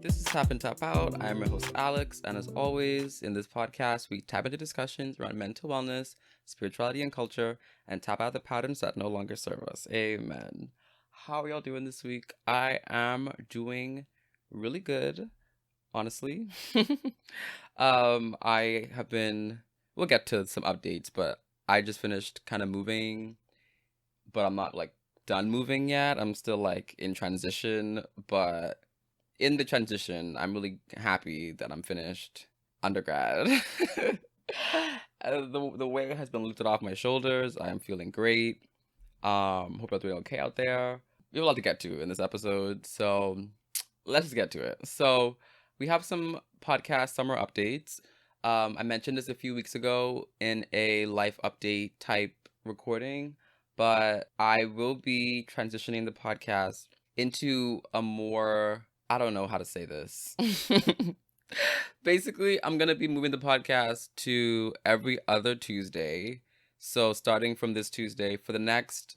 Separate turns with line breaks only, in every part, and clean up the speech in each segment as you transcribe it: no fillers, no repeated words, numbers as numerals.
This is Tap In Tap Out. I'm your host, Alex, and as always, in this podcast, we tap into discussions around mental wellness, spirituality, and culture, and tap out the patterns that no longer serve us. Amen. How are y'all doing this week? I am doing really good, honestly. I have been, we'll get to some updates, but I just finished kind of moving, but I'm not like done moving yet. I'm still like in transition, but in the transition, I'm really happy that I'm finished undergrad. The weight has been lifted off my shoulders. I am feeling great. Hope you're doing okay out there. We have a lot to get to in this episode, so let's just get to it. So we have some podcast summer updates. I mentioned this a few weeks ago in a life update type recording, but I will be transitioning the podcast into a more, I don't know how to say this. Basically, I'm going to be moving the podcast to every other Tuesday. So starting from this Tuesday for the next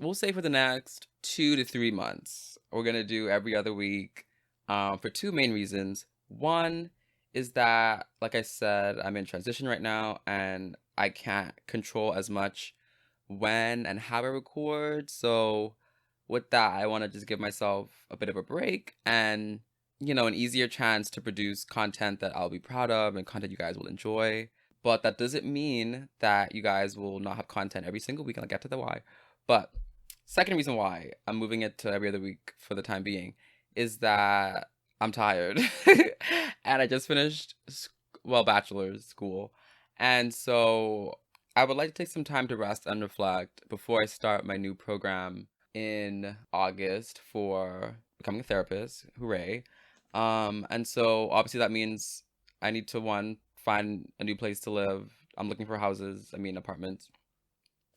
2 to 3 months, we're going to do every other week for two main reasons. One is that, like I said, I'm in transition right now and I can't control as much when and how I record. So with that, I want to just give myself a bit of a break and, an easier chance to produce content that I'll be proud of and content you guys will enjoy. But that doesn't mean that you guys will not have content every single week, and I'll get to the why. But second reason why I'm moving it to every other week for the time being is that I'm tired. And I just finished, bachelor's school. And so I would like to take some time to rest and reflect before I start my new program in August for becoming a therapist. Hooray. And so obviously that means I need to find a new place to live. I'm looking for apartments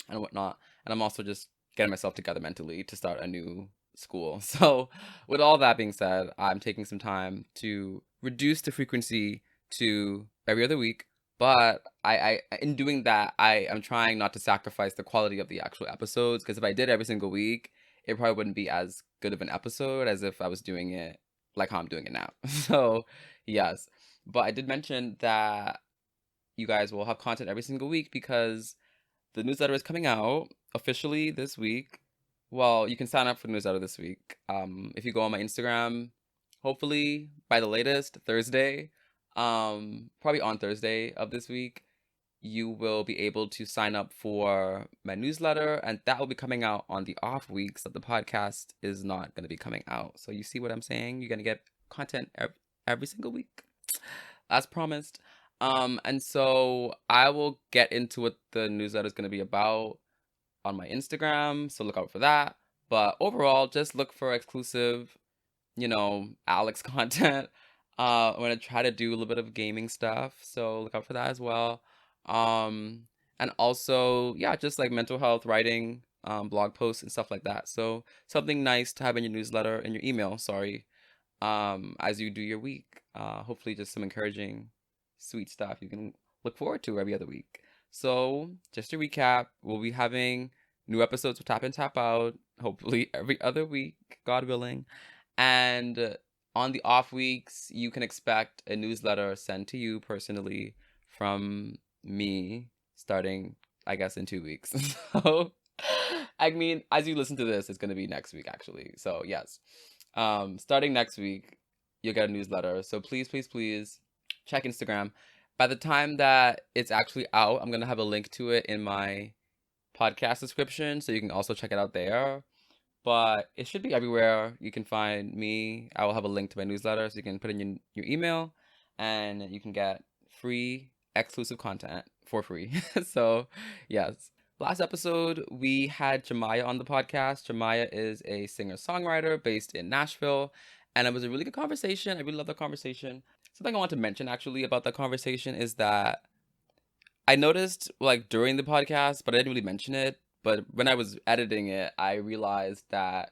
and whatnot. And I'm also just getting myself together mentally to start a new school. So with all that being said, I'm taking some time to reduce the frequency to every other week. But I in doing that, I am trying not to sacrifice the quality of the actual episodes, because if I did every single week, it probably wouldn't be as good of an episode as if I was doing it like how I'm doing it now. So, yes. But I did mention that you guys will have content every single week because the newsletter is coming out officially this week. Well, you can sign up for the newsletter this week. If you go on my Instagram, hopefully by the latest Thursday, probably on Thursday of this week, you will be able to sign up for my newsletter, and that will be coming out on the off weeks that the podcast is not going to be coming out. So you see what I'm saying? You're going to get content every single week, as promised. And so I will get into what the newsletter is going to be about on my Instagram, so look out for that. But overall, just look for exclusive, Alex content. I'm gonna try to do a little bit of gaming stuff, so look out for that as well. And also, yeah, just like mental health, writing, blog posts and stuff like that. So something nice to have in your newsletter, in your email, as you do your week. Hopefully just some encouraging, sweet stuff you can look forward to every other week. So just to recap, we'll be having new episodes of Tap In Tap Out, hopefully every other week, God willing. And on the off weeks, you can expect a newsletter sent to you personally from me starting, I guess, in 2 weeks. So, as you listen to this, it's going to be next week, actually. So, yes. Starting next week, you'll get a newsletter. So please, please, please check Instagram. By the time that it's actually out, I'm going to have a link to it in my podcast description, so you can also check it out there. But it should be everywhere. You can find me. I will have a link to my newsletter, so you can put in your email, and you can get free, exclusive content for free. So, yes. Last episode, we had Jemiah on the podcast. Jemiah is a singer-songwriter based in Nashville, and it was a really good conversation. I really love the conversation. Something I want to mention, actually, about that conversation is that I noticed, during the podcast, but I didn't really mention it. But when I was editing it, I realized that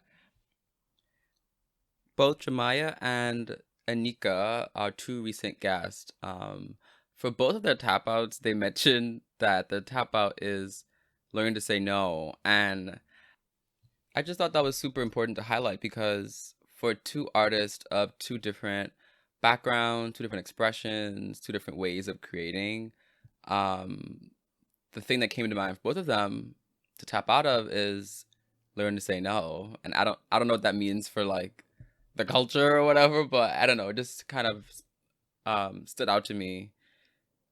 both Jemiah and Anika, our two recent guests, for both of their tap outs, they mentioned that the tap out is learn to say no. And I just thought that was super important to highlight, because for two artists of two different backgrounds, two different expressions, two different ways of creating. Um, the thing that came to mind for both of them to tap out of is learn to say no. And I don't know what that means for like the culture or whatever, but I don't know. It just kind of stood out to me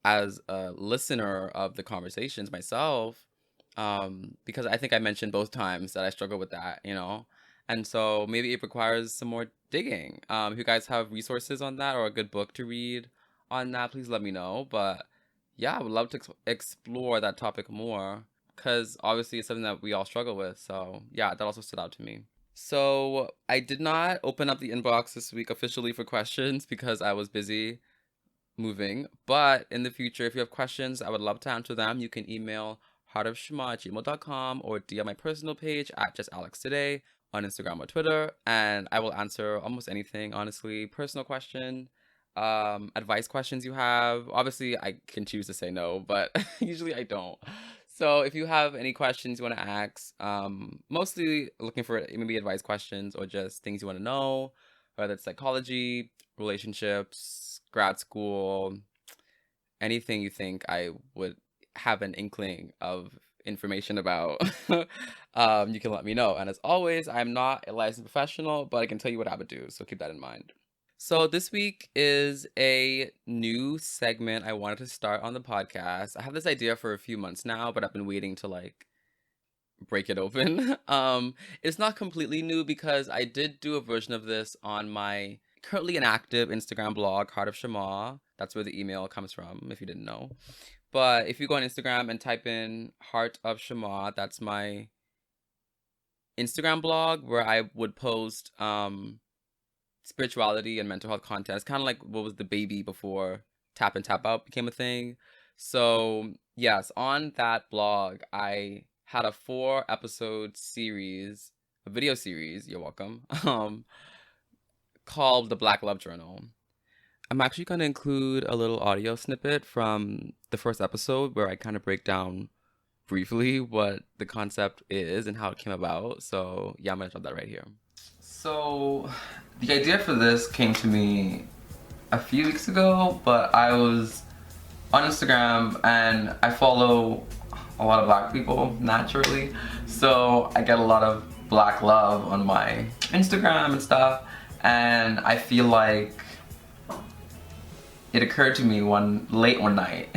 as a listener of the conversations myself, because I think I mentioned both times that I struggle with that, and so maybe it requires some more digging. If you guys have resources on that or a good book to read on that, please let me know. But yeah, I would love to explore that topic more because obviously it's something that we all struggle with. So yeah, that also stood out to me. So I did not open up the inbox this week officially for questions because I was busy moving. But in the future, if you have questions, I would love to answer them. You can email heartofshema@gmail.com or DM my personal page at justalextoday on Instagram or Twitter, and I will answer almost anything, honestly. Personal question, advice questions you have. Obviously, I can choose to say no, but usually I don't. So if you have any questions you want to ask, mostly looking for maybe advice questions or just things you want to know, whether it's psychology, relationships, grad school, anything you think I would have an inkling of information about, you can let me know. And as always, I'm not a licensed professional, but I can tell you what I would do. So keep that in mind. So this week is a new segment I wanted to start on the podcast. I have this idea for a few months now, but I've been waiting to like break it open. It's not completely new because I did do a version of this on my currently inactive Instagram blog, Heart of Shema. That's where the email comes from, if you didn't know. But if you go on Instagram and type in Heart of Shema, that's my Instagram blog where I would post spirituality and mental health content. It's kind of like what was the baby before Tap and Tap Out became a thing. So yes, on that blog, I had a 4-episode series, a video series, you're welcome, called The Black Love Journal. I'm actually going to include a little audio snippet from the first episode where I kind of break down briefly what the concept is and how it came about. So yeah, I'm going to drop that right here. So the idea for this came to me a few weeks ago, but I was on Instagram and I follow a lot of black people naturally. So I get a lot of black love on my Instagram and stuff. And I feel like it occurred to me late one night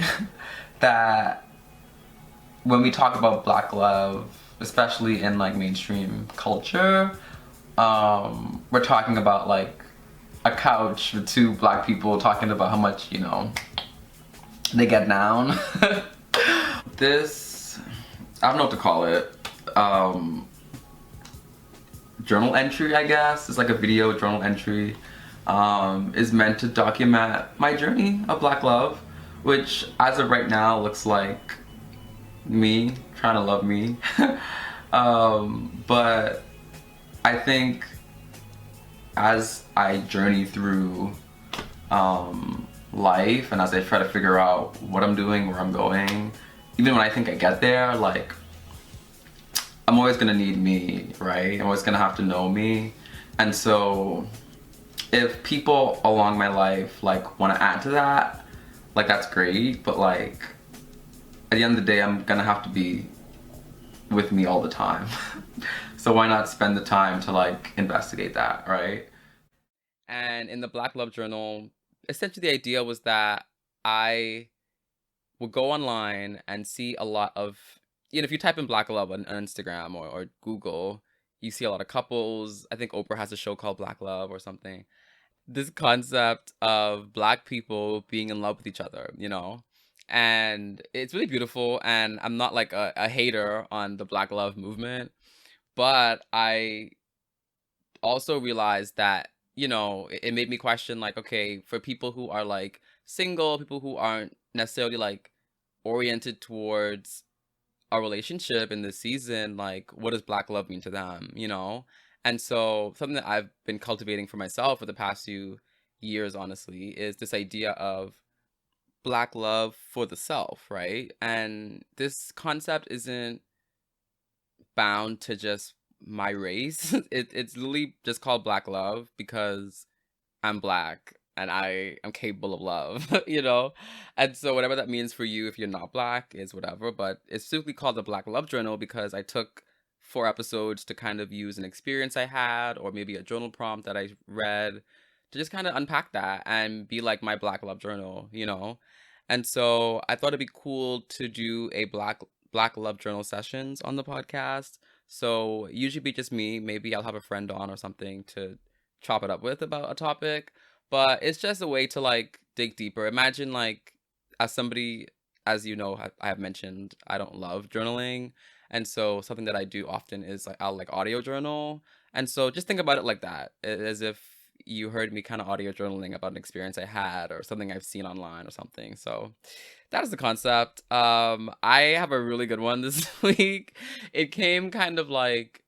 that when we talk about black love, especially in like mainstream culture, we're talking about like a couch with two black people talking about how much, they get down. This, I don't know what to call it, journal entry, I guess. It's like a video journal entry. Is meant to document my journey of black love, which as of right now looks like me trying to love me. But I think as I journey through life and as I try to figure out what I'm doing, where I'm going, even when I think I get there, like I'm always gonna need me, right? I'm always gonna have to know me. And so if people along my life like want to add to that, like that's great, but like at the end of the day, I'm gonna have to be with me all the time. So why not spend the time to like investigate that, right? And in the Black Love Journal, essentially the idea was that I would go online and see a lot of, if you type in Black Love on Instagram or Google, you see a lot of couples. I think Oprah has a show called Black Love or something. This concept of black people being in love with each other, and it's really beautiful. And I'm not like a hater on the black love movement, but I also realized that, it made me question like, okay, for people who are like single, people who aren't necessarily like oriented towards a relationship in this season, like what does black love mean to them, And so something that I've been cultivating for myself for the past few years, honestly, is this idea of black love for the self, right? And this concept isn't bound to just my race. It's literally just called black love because I'm black. and I am capable of love, you know? And so whatever that means for you if you're not Black is whatever, but it's specifically called the Black Love Journal because I took 4 episodes to kind of use an experience I had or maybe a journal prompt that I read to just kind of unpack that and be like my Black Love Journal, you know? And so I thought it'd be cool to do a Black Love Journal sessions on the podcast. So usually be just me. Maybe I'll have a friend on or something to chop it up with about a topic. But it's just a way to like dig deeper. Imagine like as somebody, as you know, I have mentioned, I don't love journaling. And so something that I do often is like I'll like audio journal. And so just think about it like that, as if you heard me kind of audio journaling about an experience I had or something I've seen online or something. So that is the concept. I have a really good one this week. It came kind of like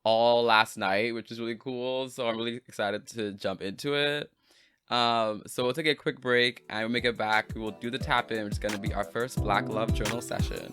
all last night, which is really cool. So I'm really excited to jump into it. So we'll take a quick break and when we get back, we will do the tap in, which is going to be our first Black Love Journal session.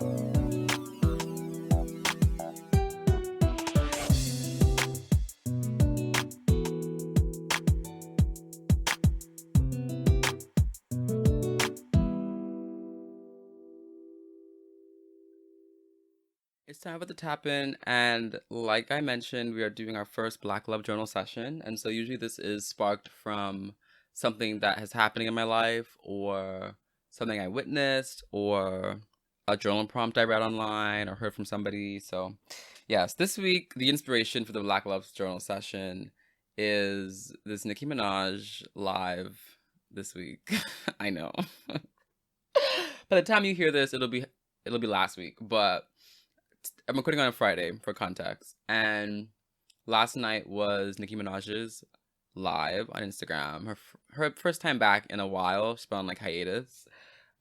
It's time for the tap in, and like I mentioned, we are doing our first Black Love Journal session. And so usually this is sparked from something that has happening in my life, or something I witnessed, or a journal prompt I read online or heard from somebody. So, yes, this week the inspiration for the Black Love Journal session is this Nicki Minaj live this week. I know. By the time you hear this, it'll be last week, but I'm recording on a Friday for context. And last night was Nicki Minaj's live on Instagram. Her first time back in a while. She's been on like hiatus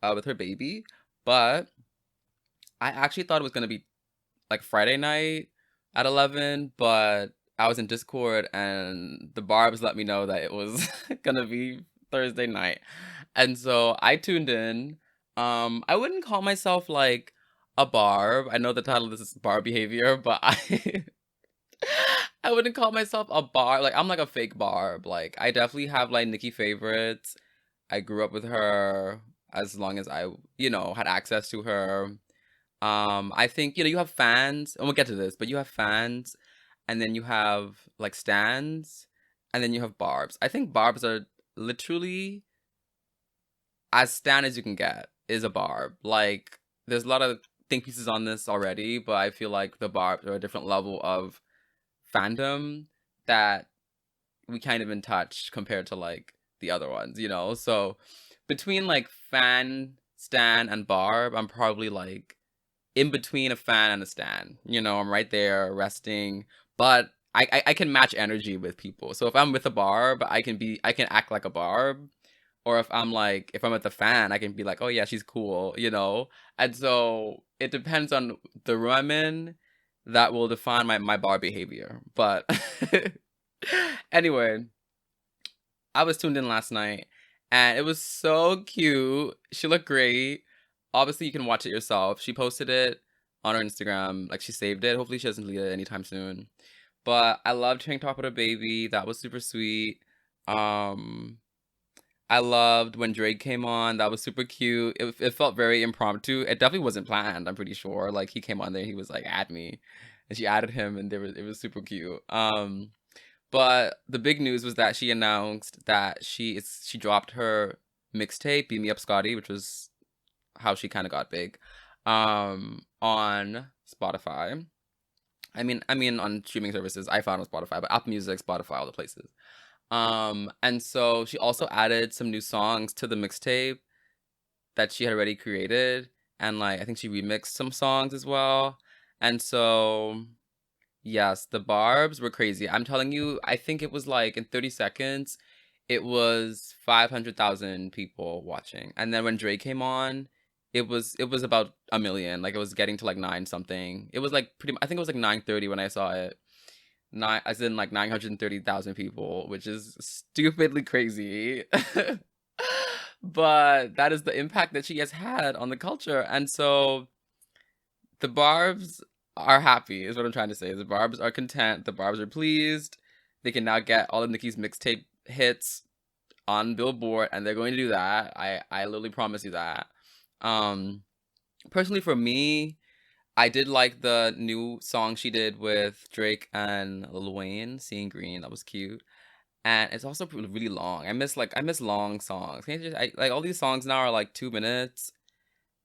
with her baby. But I actually thought it was gonna be like Friday night at 11, but I was in Discord and the Barbs let me know that it was gonna be Thursday night. And so I tuned in. I wouldn't call myself like a Barb. I know the title of this is Barb Behavior, but I wouldn't call myself a Barb. Like I'm like a fake Barb. Like I definitely have like Nicki favorites. I grew up with her as long as I, had access to her. I think, you have fans, and we'll get to this, but you have fans, and then you have like stans, and then you have Barbs. I think Barbs are literally as stan as you can get is a Barb. Like there's a lot of think pieces on this already, but I feel like the Barbs are a different level of fandom that we can't even touch compared to like the other ones, So between like fan, stan, and Barb, I'm probably like in between a fan and a stan. I'm right there resting, but I can match energy with people. So if I'm with a Barb, I can act like a Barb. Or if I'm with a fan, I can be like, oh yeah, she's cool, And so it depends on the room I'm in that will define my Barb behavior. But anyway, I was tuned in last night and it was so cute. She looked great. Obviously, you can watch it yourself. She posted it on her Instagram. Like she saved it. Hopefully she doesn't delete it anytime soon. But I loved hearing talk about her baby. That was super sweet. I loved when Drake came on. That was super cute. It felt very impromptu. It definitely wasn't planned, I'm pretty sure. Like he came on there, he was like, add me. And she added him and it was super cute. But the big news was that she announced that she dropped her mixtape, Beat Me Up Scotty, which was how she kind of got big, on Spotify. I mean on streaming services. I found on Spotify, but Apple Music, Spotify, all the places. And so she also added some new songs to the mixtape that she had already created. And like, I think she remixed some songs as well. And so, yes, the Barbs were crazy. I'm telling you, I think it was like in 30 seconds, it was 500,000 people watching. And then when Drake came on, it was about 1 million. Like it was getting to like 9 something. It was like I think it was like 9:30 when I saw it. As in like 930,000 people, which is stupidly crazy. But that is the impact that she has had on the culture. And so the Barbs are happy, is what I'm trying to say. The Barbs are content. The Barbs are pleased. They can now get all of Nicki's mixtape hits on Billboard, and they're going to do that. I literally promise you that. Um, Personally for me, I did like the new song she did with Drake and Lil Wayne, "Seeing Green." That was cute. And it's also really long. I miss long songs. Can you just, like all these songs now are like 2 minutes,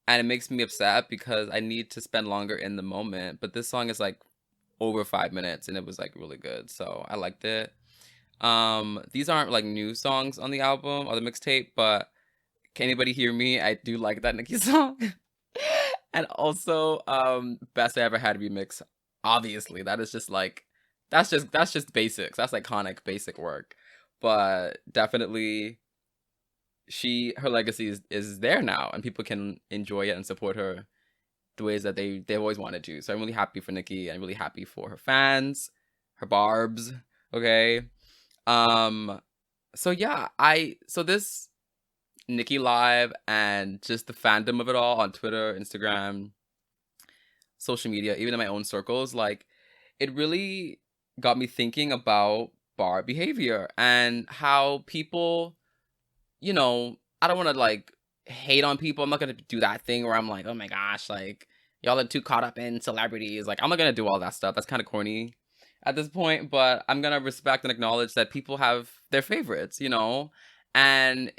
and it makes me upset because I need to spend longer in the moment. But this song is like over 5 minutes, and it was like really good, so I liked it. These aren't like new songs on the album or the mixtape, but Can Anybody Hear Me? I do like that Nicki song. And also, Best I Ever Had remix. Obviously, that is just like that's just basics. That's iconic basic work. But definitely her legacy is there now, and people can enjoy it and support her the ways that they've always wanted to. So I'm really happy for Nicki. I'm really happy for her fans, her barbs. Okay. Um so yeah, so this Nicki Live and just the fandom of it all on Twitter, Instagram, social media, even in my own circles, like it really got me thinking about Barb Behavior and how people, I don't want to like hate on people. I'm not going to do that thing where I'm like, oh my gosh, like y'all are too caught up in celebrities. Like I'm not going to do all that stuff. That's kind of corny at this point, but I'm going to respect and acknowledge that people have their favorites, and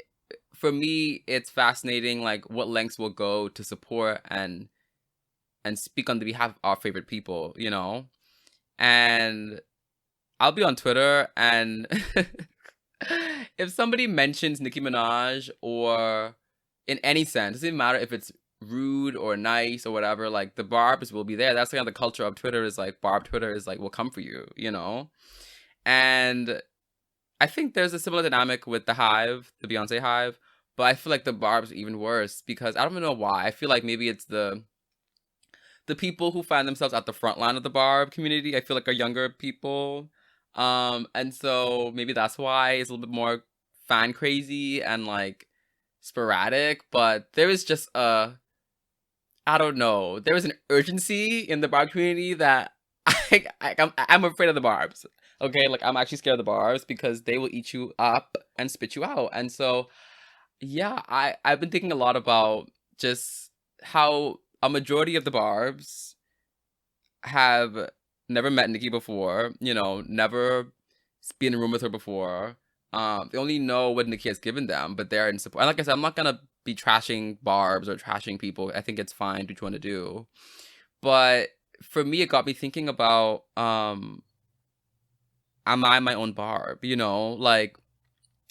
for me, it's fascinating, like what lengths we'll go to support and speak on the behalf of our favorite people, And I'll be on Twitter, and if somebody mentions Nicki Minaj or in any sense, it doesn't matter if it's rude or nice or whatever, like the barbs will be there. That's kind of the culture of Twitter, is like Barb Twitter is like will come for you, And I think there's a similar dynamic with the Hive, the Beyonce Hive, but I feel like the barbs are even worse because I don't even know why. I feel like maybe it's the people who find themselves at the front line of the barb community. I feel like are younger people, and so maybe that's why it's a little bit more fan crazy and like sporadic. But there is just I don't know, there is an urgency in the barb community that I'm afraid of the barbs. Okay, like I'm actually scared of the barbs because they will eat you up and spit you out. And so yeah, I've been thinking a lot about just how a majority of the barbs have never met Nicki before, never been in a room with her before. They only know what Nicki has given them, but they're in support. And like I said, I'm not gonna be trashing barbs or trashing people. I think it's fine, do what you want to do. But for me, it got me thinking about am I my own barb? Like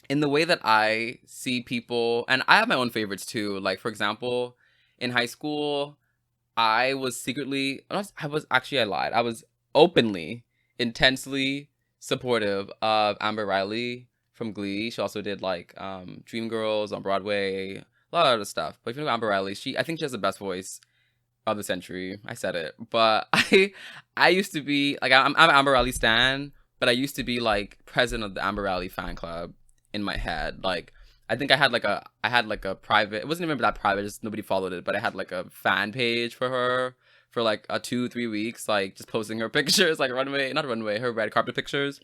in the way that I see people, and I have my own favorites too. Like for example, in high school, I was secretly, I lied. I was openly, intensely supportive of Amber Riley from Glee. She also did like Dreamgirls on Broadway, a lot of other stuff. But if you know Amber Riley, I think she has the best voice of the century. I said it. But I used to be like I'm an Amber Riley stan, but I used to be like president of the Amber Riley fan club in my head. Like I think I had like a private, it wasn't even that private, just nobody followed it, but I had like a fan page for her for like a 2-3 weeks, like just posting her pictures, like her red carpet pictures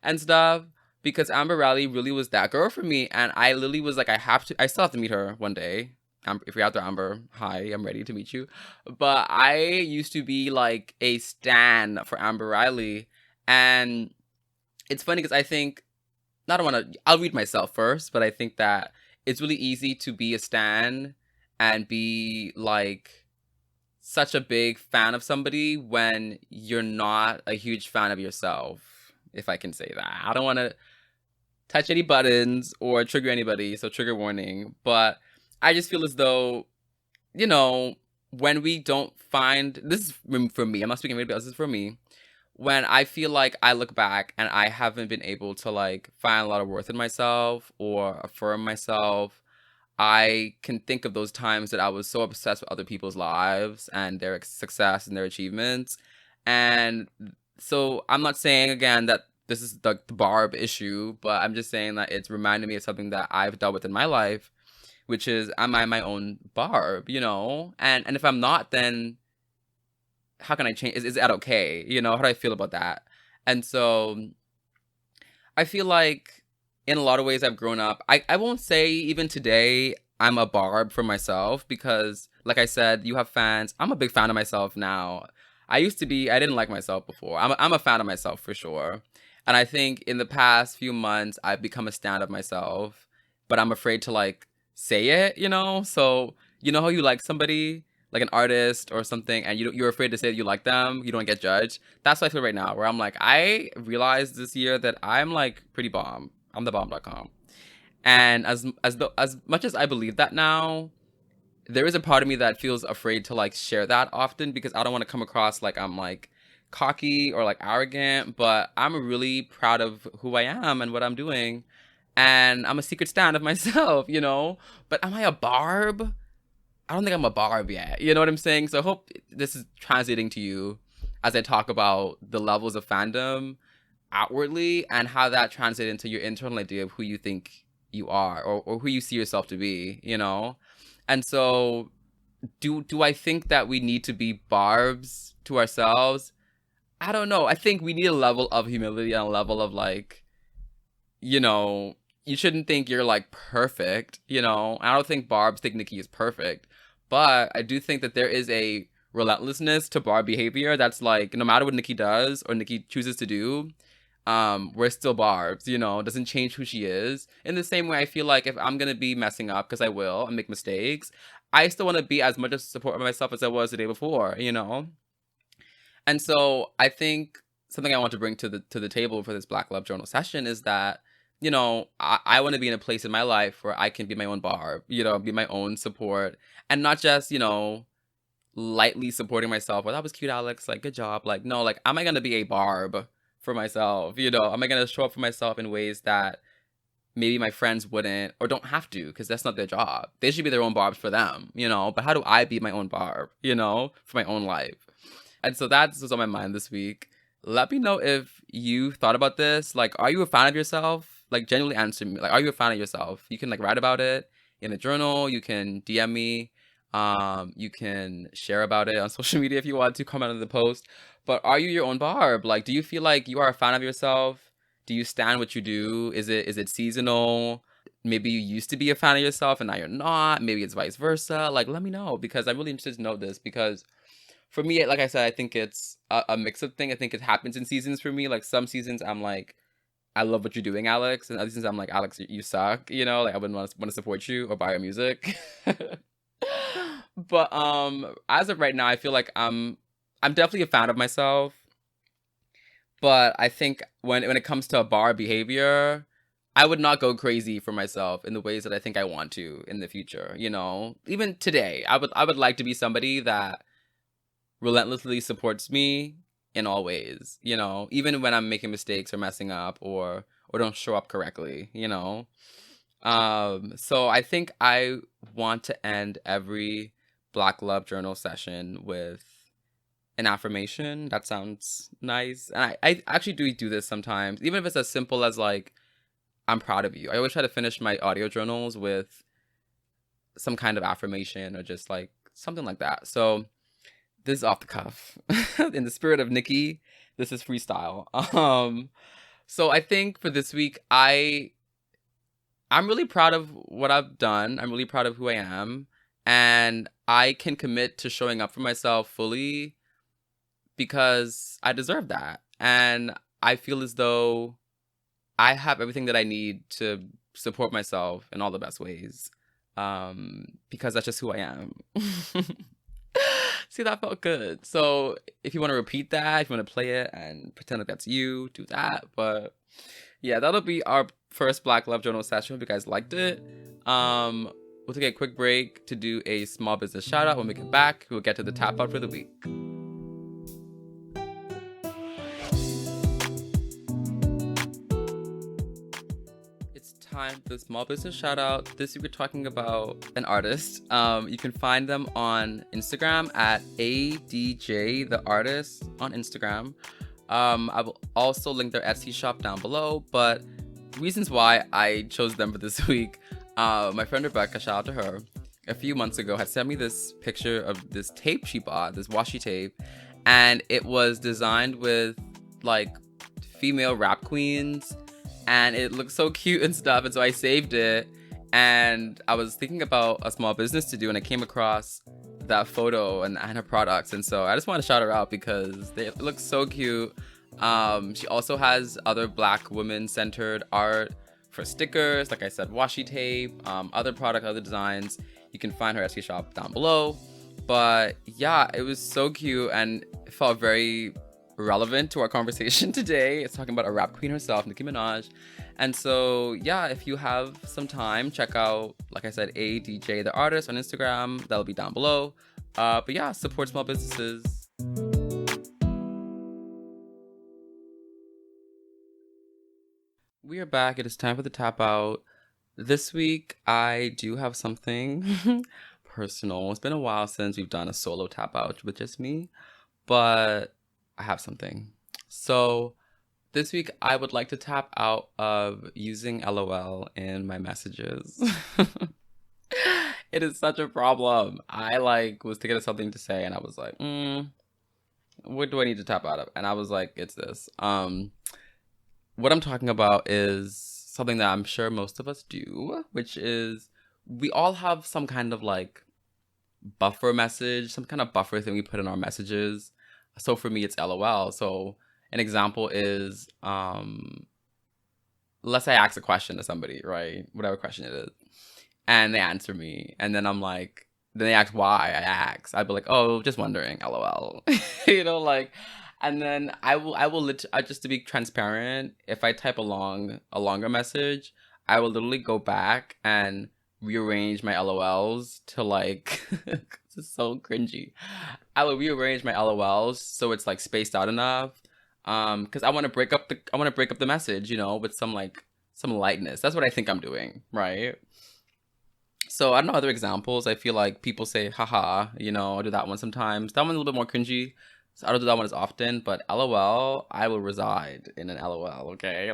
and stuff, because Amber Riley really was that girl for me. And I literally was like, I still have to meet her one day. If you're out there, Amber, hi, I'm ready to meet you. But I used to be like a stan for Amber Riley. And it's funny because I think, I'll read myself first, but I think that it's really easy to be a stan and be like such a big fan of somebody when you're not a huge fan of yourself, if I can say that. I don't want to touch any buttons or trigger anybody, so trigger warning. But I just feel as though, when we don't find, this is for me, I'm not speaking for anybody else, this is for me. When I feel like I look back and I haven't been able to like find a lot of worth in myself or affirm myself, I can think of those times that I was so obsessed with other people's lives and their success and their achievements. And so I'm not saying again that this is the Barb issue, but I'm just saying that it's reminded me of something that I've dealt with in my life, which is, am I my own Barb, And if I'm not, then how can I change? Is that okay? How do I feel about that? And so I feel like in a lot of ways I've grown up. I won't say even today I'm a Barb for myself because, like I said, you have fans. I'm a big fan of myself now. I used to be, I didn't like myself before. I'm a fan of myself for sure. And I think in the past few months, I've become a stan of myself, but I'm afraid to like say it, you know? So, you know how you like somebody, like an artist or something, and you're afraid to say that you like them, you don't get judged? That's what I feel right now, where I'm like, I realized this year that I'm like pretty bomb. I'm the bomb.com. And as much as I believe that now, there is a part of me that feels afraid to like share that often because I don't want to come across like I'm like cocky or like arrogant, but I'm really proud of who I am and what I'm doing. And I'm a secret stan of myself, you know? But am I a Barb? I don't think I'm a Barb yet. You know what I'm saying? So I hope this is translating to you as I talk about the levels of fandom outwardly and how that translates into your internal idea of who you think you are or who you see yourself to be, you know? And so do I think that we need to be Barbs to ourselves? I don't know. I think we need a level of humility and a level of like, you know, you shouldn't think you're like perfect, you know? I don't think Barbs think Nicki is perfect, but I do think that there is a relentlessness to Barb behavior that's like, no matter what Nicki does or Nicki chooses to do, we're still Barbs, you know? It doesn't change who she is. In the same way, I feel like if I'm gonna be messing up, because I will, and make mistakes, I still want to be as much a support of myself as I was the day before, you know? And so I think something I want to bring to the table for this Black Love Journal session is that, you know, I want to be in a place in my life where I can be my own Barb, you know, be my own support, and not just, you know, lightly supporting myself. Well, that was cute, Alex. Like, good job. Like, no, like, am I gonna be a Barb for myself? You know, am I gonna show up for myself in ways that maybe my friends wouldn't or don't have to because that's not their job. They should be their own Barbs for them, you know? But how do I be my own Barb, you know, for my own life? And so that's what's on my mind this week. Let me know if you thought about this. Like, are you a fan of yourself? Like, genuinely answer me. Like, are you a fan of yourself? You can, like, write about it in a journal. You can DM me. You can share about it on social media if you want to, comment on the post. But are you your own Barb? Like, do you feel like you are a fan of yourself? Do you stand what you do? Is it seasonal? Maybe you used to be a fan of yourself and now you're not. Maybe it's vice versa. Like, let me know because I'm really interested to know this because for me, like I said, I think it's a mix of things. I think it happens in seasons for me. Like some seasons I'm like, I love what you're doing, Alex. And other seasons I'm like, Alex, you suck. You know, like I wouldn't want to support you or buy your music. But as of right now, I feel like I'm definitely a fan of myself. But I think when it comes to Barb behavior, I would not go crazy for myself in the ways that I think I want to in the future, you know? Even today, I would like to be somebody that relentlessly supports me in all ways, you know? Even when I'm making mistakes or messing up or don't show up correctly, you know? So I think I want to end every Black Love Journal session with an affirmation. That sounds nice. And I actually do this sometimes, even if it's as simple as like, I'm proud of you. I always try to finish my audio journals with some kind of affirmation or just like something like that. So this is off the cuff. In the spirit of Nicki, this is freestyle. So I think for this week, I'm really proud of what I've done. I'm really proud of who I am. And I can commit to showing up for myself fully because I deserve that. And I feel as though I have everything that I need to support myself in all the best ways. Because that's just who I am. See, that felt good. So if you want to repeat that, if you want to play it and pretend like that's you, do that. But yeah, that'll be our first Black Love Journal session. Hope you guys liked it. We'll take a quick break to do a small business shout out. When we get back, we'll get to the tap out for the week. Time for the small business shout out. This week we're talking about an artist. You can find them on Instagram at ADJ the artist on Instagram. I will also link their Etsy shop down below, but reasons why I chose them for this week. My friend Rebecca, shout out to her, a few months ago had sent me this picture of this tape she bought, this washi tape, and it was designed with like female rap queens and it looked so cute and stuff. And so I saved it, and I was thinking about a small business to do, and I came across that photo and her products. And so I just want to shout her out because they look so cute. She also has other Black women centered art for stickers, like I said, washi tape, other product, other designs. You can find her Etsy shop down below. But yeah, it was so cute and it felt very relevant to our conversation today. It's talking about a rap queen herself, Nicki Minaj. And so yeah, if you have some time, check out, like I said, ADJ the artist on Instagram. That'll be down below. But yeah, support small businesses. We are back. It is time for the tap out. This week, I do have something personal. It's been a while since we've done a solo tap out with just me, but I have something. So this week, I would like to tap out of using LOL in my messages. It is such a problem. I was thinking of something to say, and I was like, what do I need to tap out of? And I was like, it's this. What I'm talking about is something that I'm sure most of us do, which is we all have some kind of buffer message, some kind of buffer thing we put in our messages. So for me, it's LOL. So an example is, let's say I ask a question to somebody, right? Whatever question it is. And they answer me. And then I'm like, then they ask why I ask. I'd be like, oh, just wondering, LOL. And then I just to be transparent, if I type a longer message, I will literally go back and rearrange my LOLs to this is so cringy. I will rearrange my LOLs so it's spaced out enough. Because I want to break up the message, with some lightness. That's what I think I'm doing, right? So I don't know other examples. I feel like people say haha, I do that one sometimes. That one's a little bit more cringy. So I don't do that one as often, but LOL, I will reside in an LOL, okay?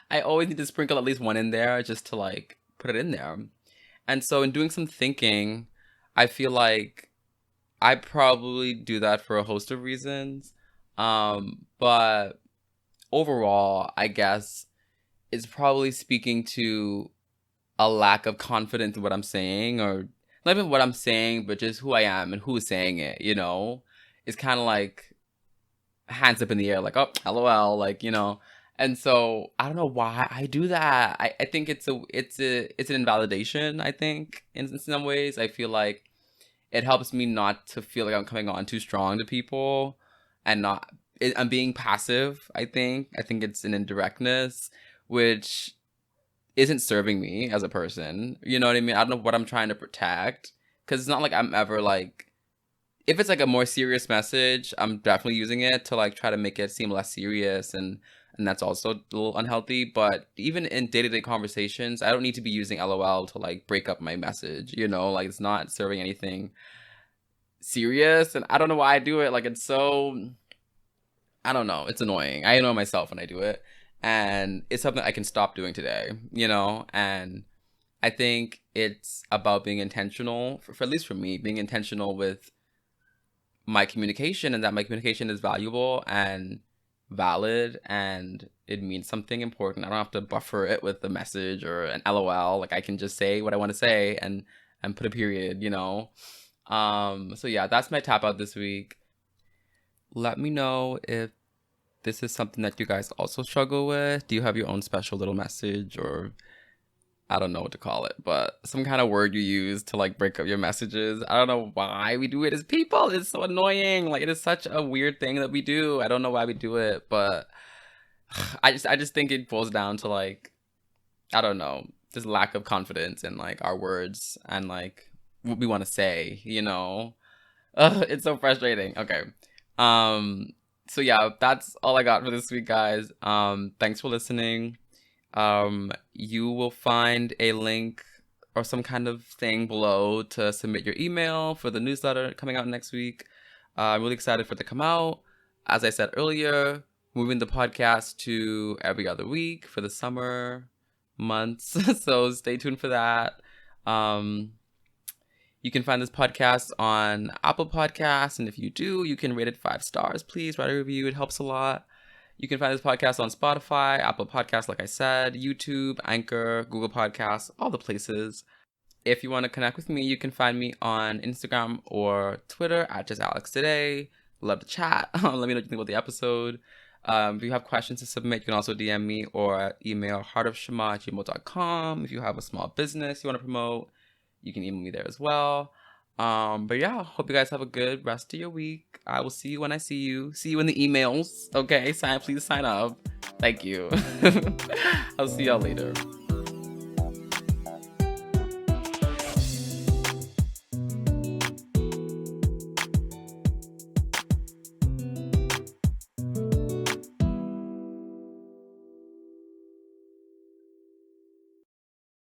I always need to sprinkle at least one in there just to put it in there. And so in doing some thinking, I feel like I probably do that for a host of reasons. But overall, I guess it's probably speaking to a lack of confidence in what I'm saying, or not even what I'm saying, but just who I am and who is saying it, It's kind of hands up in the air, oh, LOL, And so I don't know why I do that. I think it's an invalidation, I think, in some ways. I feel like it helps me not to feel like I'm coming on too strong to people and I'm being passive, I think. I think it's an indirectness, which isn't serving me as a person. You know what I mean? I don't know what I'm trying to protect. Because it's not like I'm ever if it's a more serious message, I'm definitely using it to try to make it seem less serious, and that's also a little unhealthy. But even in day-to-day conversations, I don't need to be using LOL to break up my message, it's not serving anything serious. And I don't know why I do it. It's so, I don't know, it's annoying. I annoy myself when I do it, and it's something I can stop doing today, and I think it's about being intentional, for at least for me, being intentional with my communication, and that my communication is valuable and valid and it means something important. I don't have to buffer it with a message or an LOL. I can just say what I want to say and put a period, So yeah, that's my tap out this week. Let me know if this is something that you guys also struggle with. Do you have your own special little message, or I don't know what to call it, but some kind of word you use to break up your messages? I don't know why we do it as people. It's so annoying. It is such a weird thing that we do. I don't know why we do it, but I just think it boils down to I don't know, just lack of confidence in our words and what we want to say, It's so frustrating. Okay. So yeah, that's all I got for this week, guys. Thanks for listening. You will find a link or some kind of thing below to submit your email for the newsletter coming out next week. I'm really excited for it to come out. As I said earlier, moving the podcast to every other week for the summer months. So stay tuned for that. You can find this podcast on Apple Podcasts, and if you do, you can rate it 5 stars, please. Write a review. It helps a lot. You can find this podcast on Spotify, Apple Podcasts, like I said, YouTube, Anchor, Google Podcasts, all the places. If you want to connect with me, you can find me on Instagram or Twitter at JustAlexToday. Love to chat. Let me know what you think about the episode. If you have questions to submit, you can also DM me or email heartofshama@gmail.com. If you have a small business you want to promote, you can email me there as well. But yeah, hope you guys have a good rest of your week. I will see you when I see you. See you in the emails. Okay, please sign up. Thank you. I'll see y'all later.